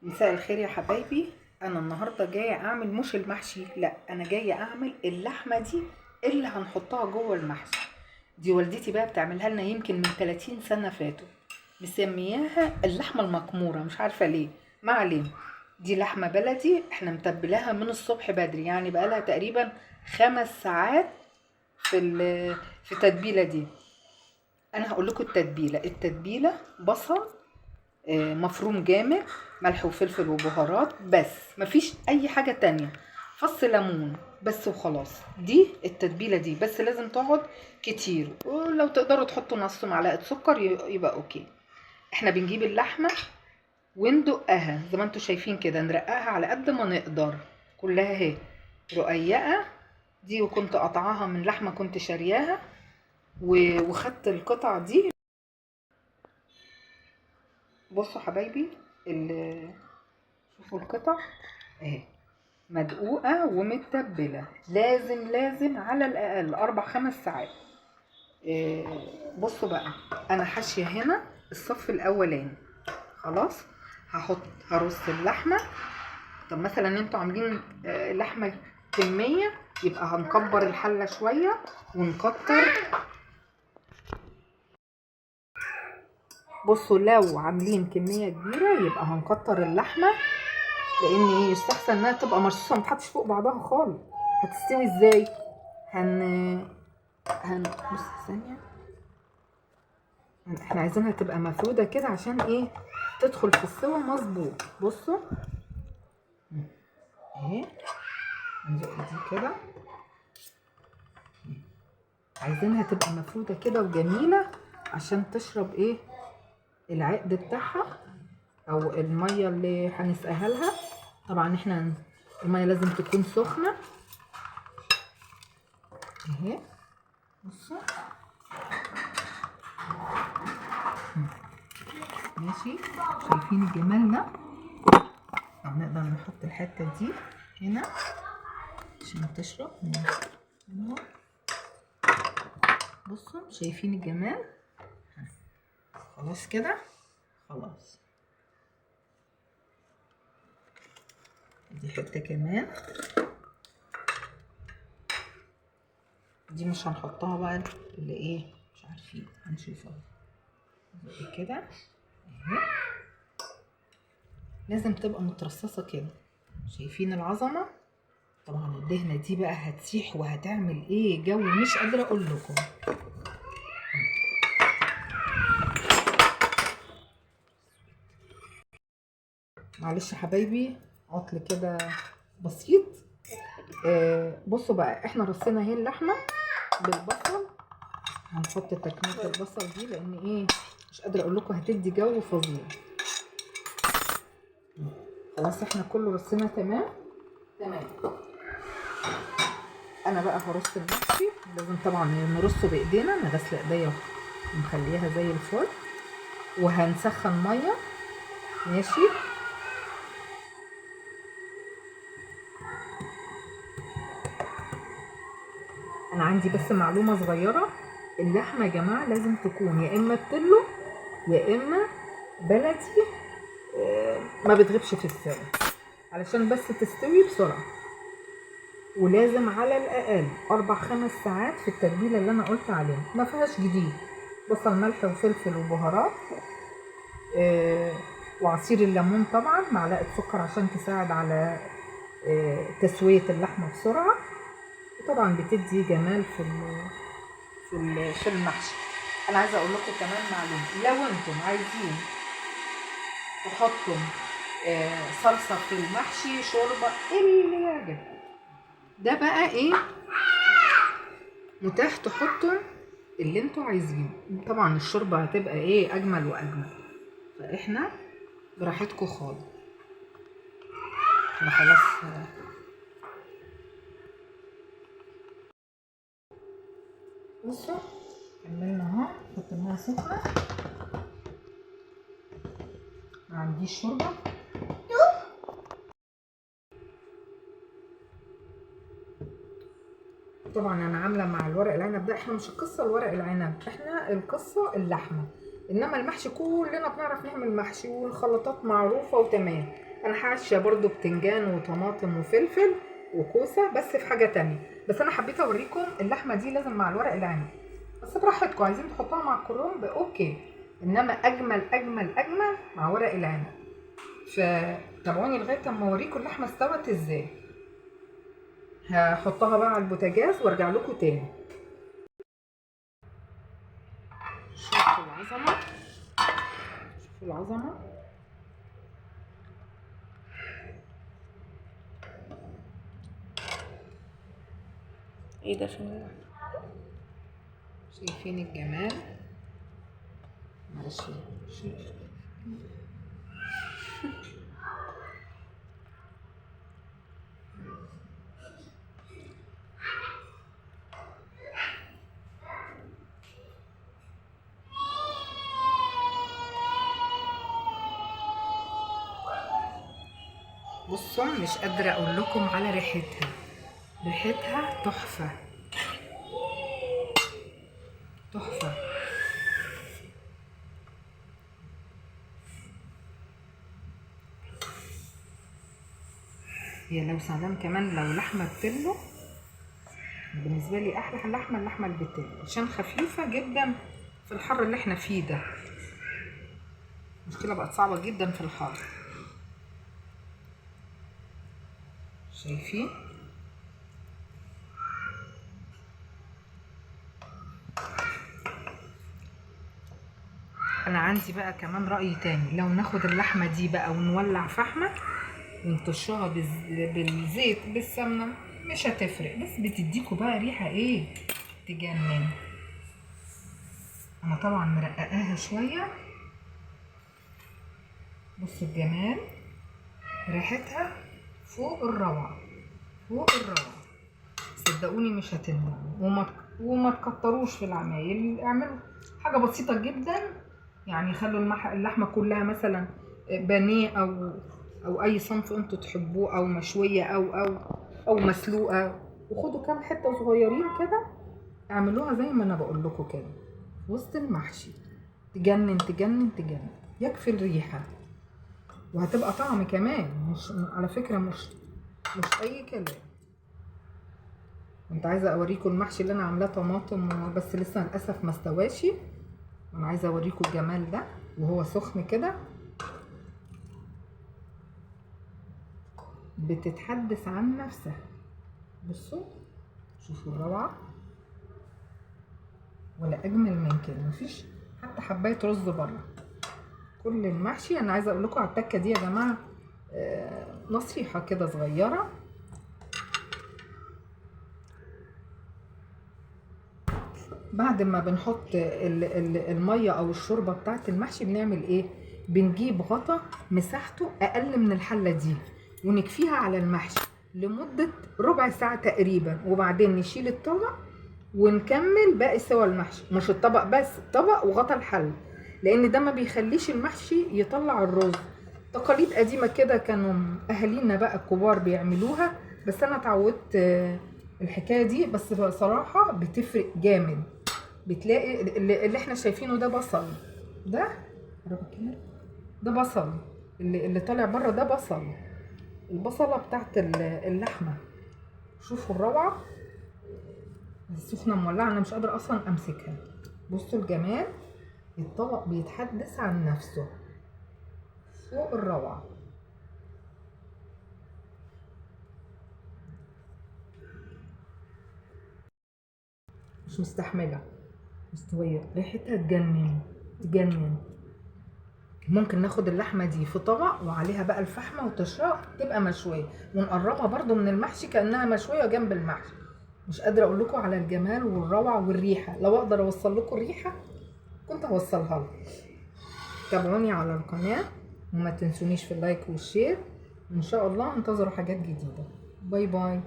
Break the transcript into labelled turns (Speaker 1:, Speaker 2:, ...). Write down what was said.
Speaker 1: مساء الخير يا حبايبي. انا النهارده جايه اعمل مش المحشي، لا انا جايه اعمل اللحمه دي اللي هنحطها جوه المحشي. دي والدتي بقى بتعملها لنا يمكن من 30 سنه فاتوا، مسمياها اللحمه المكموره، مش عارفه ليه. ما علينا. دي لحمه بلدي احنا متبلاها من الصبح بدري، يعني بقالها تقريبا 5 ساعات في التتبيله دي. انا هقول لكم التتبيله بصل مفروم جامد، ملح وفلفل وبهارات، بس مفيش اي حاجة تانية، فص ليمون بس وخلاص. دي التتبيلة دي بس لازم تقعد كتير، ولو تقدروا تحطوا نص معلقة سكر يبقى اوكي. احنا بنجيب اللحمة وندقها زي ما انتوا شايفين كده، نرققها على قد ما نقدر، كلها اهي رقيقة. دي وكنت قطعاها من لحمة كنت شارياها وخدت القطع دي. بصوا حبايبي، شوفوا القطع اهي مدقوقة ومتبلة، لازم على الأقل 4 5 ساعات. بصوا بقى، أنا حاشية هنا الصف الأولاني خلاص. هرص اللحمة. طب مثلا انتوا عاملين لحمة كمية، يبقى هنكبر الحلة شوية ونكتر. بصوا لو عاملين كمية كبيرة يبقى هنكتر اللحمة، لان ايه يستحسن انها تبقى مرصوصه ما تحطش فوق بعضها خالص. هتستوي ازاي؟ بص ثانيه. احنا عايزينها تبقى مفروده كده عشان ايه تدخل في السوا مظبوط. بصوا اهي، هنزق دي كده. عايزينها تبقى مفروده كده وجميله عشان تشرب ايه العقد بتاعها او الميه اللي هنسقيها لها. طبعا احنا الميه لازم تكون سخنه اهي. بصوا ماشي، شايفين الجمال ده؟ طب نقدر نحط الحتة دي هنا عشان تشرب من. بصوا شايفين الجمال؟ خلاص كده، خلاص. دي حتة كمان، دي مش هنحطها بقى اللي ايه مش عارفين، هنشوفها زي كده اهي. لازم تبقى مترصصة كده، شايفين العظمة؟ طبعا الدهنة دي بقى هتسيح وهتعمل ايه جو مش قادرة اقول لكم. معلش يا حبايبي، عطل كده بسيط. بصوا بقى، احنا رصينا اهي اللحمه بالبصل. هنحط تكمله البصل دي لان ايه مش قادره اقول لكم هتدي جو فظيع. خلاص احنا كله رصينا تمام. انا بقى هرص المحشي، لازم طبعا نرصه بايدينا، انا غاسله ايديا ومخليها زي الفل. وهنسخن ميه ماشي. انا عندي بس معلومه صغيره، اللحمه يا جماعه لازم تكون يا اما بتلو يا اما بلدي، ما بتغيبش في السوا علشان بس تستوي بسرعه. ولازم على الاقل 4 5 ساعات في التتبيله اللي انا قلت عليها، ما فيهاش جديد. بصل ملح وفلفل وبهارات، وعصير الليمون طبعا، معلقه سكر عشان تساعد على تسويه اللحمه بسرعه. وطبعا بتدي جمال في المحشي. انا عايزه اقول لكم كمان معلومه، لو انتم عايزين تحطوا صلصه في المحشي، شوربه، اللي يعجبكم ده بقى ايه متاح تحطوا اللي انتوا عايزينه. طبعا الشوربه هتبقى ايه اجمل واجمل، فاحنا براحتكم خالص. احنا خلاص بصوا كملنا اهو. حط الميه سخنه، ما عنديش شوربه. طبعا انا عامله مع الورق العنب ده، احنا مش القصه الورق العنب، احنا القصه اللحمه. انما المحشي كلنا بنعرف نعمل محشي والخلطات معروفه وتمام. انا حاشيه برضو بتنجان وطماطم وفلفل وكوسه، بس في حاجه تانية. بس انا حبيت اوريكم اللحمه دي لازم مع الورق العنب، بس براحتكم، عايزين تحطوها مع الكرنب اوكي، انما اجمل اجمل اجمل مع ورق العنب. فتابعوني لغايه اما اوريكم اللحمه استوت ازاي. هحطها بقى على البوتاجاز وارجع لكم تاني. شوفوا العظمه، شوفوا العظمه.
Speaker 2: ايه ده فين؟
Speaker 1: شايفين الجمال؟ معلش شوف. بصوا مش قادرة اقول لكم على ريحتها، ريحتها تحفة تحفة. هي لو سلام كمان لو لحمة بتلو، بالنسبة لي احلى لحمة اللحمة البتلو، عشان خفيفة جدا في الحر اللي احنا فيه ده. المشكلة بقت صعبة جدا في الحر. شايفين؟ انا عندي بقى كمان رأي تاني، لو ناخد اللحمة دي بقى ونولع فحمة ونطشها بالزيت بالسمنة مش هتفرق، بس بتديكوا بقى ريحة ايه تجنن. انا طبعا مرققاها شوية، بصوا الجمال، ريحتها فوق الروعة فوق الروعة. صدقوني مش هتندموا، وما تكتروش في العمايل، اعملوا حاجة بسيطة جدا، يعني خلوا اللحمة كلها مثلا بانيه او اي صنف انتوا تحبوه، او مشوية او مسلوقة، وخدوا كام حتة صغيرين كده اعملوها زي ما انا بقول لكم كده وسط المحشي، تجنن تجنن تجنن. يكفي الريحة وهتبقى طعم كمان، مش على فكرة مش اي كلام. كنت عايزة اوريكم المحشي اللي انا عاملاه طماطم بس لسه للاسف ما استواش. انا عايزة اوريكم الجمال ده وهو سخن كده، بتتحدث عن نفسها. بصوا شوفوا الروعة، ولا اجمل من كده مفيش حتى حباية رز بره. كل المحشي انا عايزة اقول لكم على التكة دي يا جماعة، نصيحة كده صغيرة. بعد ما بنحط المية او الشوربة بتاعت المحشي بنعمل ايه؟ بنجيب غطا مساحته اقل من الحلة دي ونكفيها على المحشي لمدة ربع ساعة تقريبا، وبعدين نشيل الطبق ونكمل باقي سوى المحشي. مش الطبق بس، طبق وغطا الحل، لان ده ما بيخليش المحشي يطلع الرز. تقاليد قديمة كده كانوا اهالينا بقى الكبار بيعملوها، بس انا اتعودت الحكاية دي، بس بصراحة بتفرق جامد. بتلاقي اللي احنا شايفينه ده بصل، ده بصل اللي طالع بره ده بصل، البصلة بتاعت اللحمة. شوفوا الروعة، السخنة مولعة انا مش قادرة اصلا امسكها. بصوا الجمال، الطبق بيتحدث عن نفسه فوق الروعة. مش مستحملة، مستوية، ريحتها تجنن تجنن. ممكن ناخد اللحمة دي في طبق وعليها بقى الفحمة وتشرب تبقى مشوية، ونقربها برضو من المحشي كأنها مشوية جنب المحشي. مش قادرة اقول لكم على الجمال والروعة والريحة، لو اقدر اوصل لكم الريحة كنت هوصلها لكم. تابعوني على القناة وما تنسونيش في اللايك والشير، وان شاء الله انتظروا حاجات جديدة. باي باي.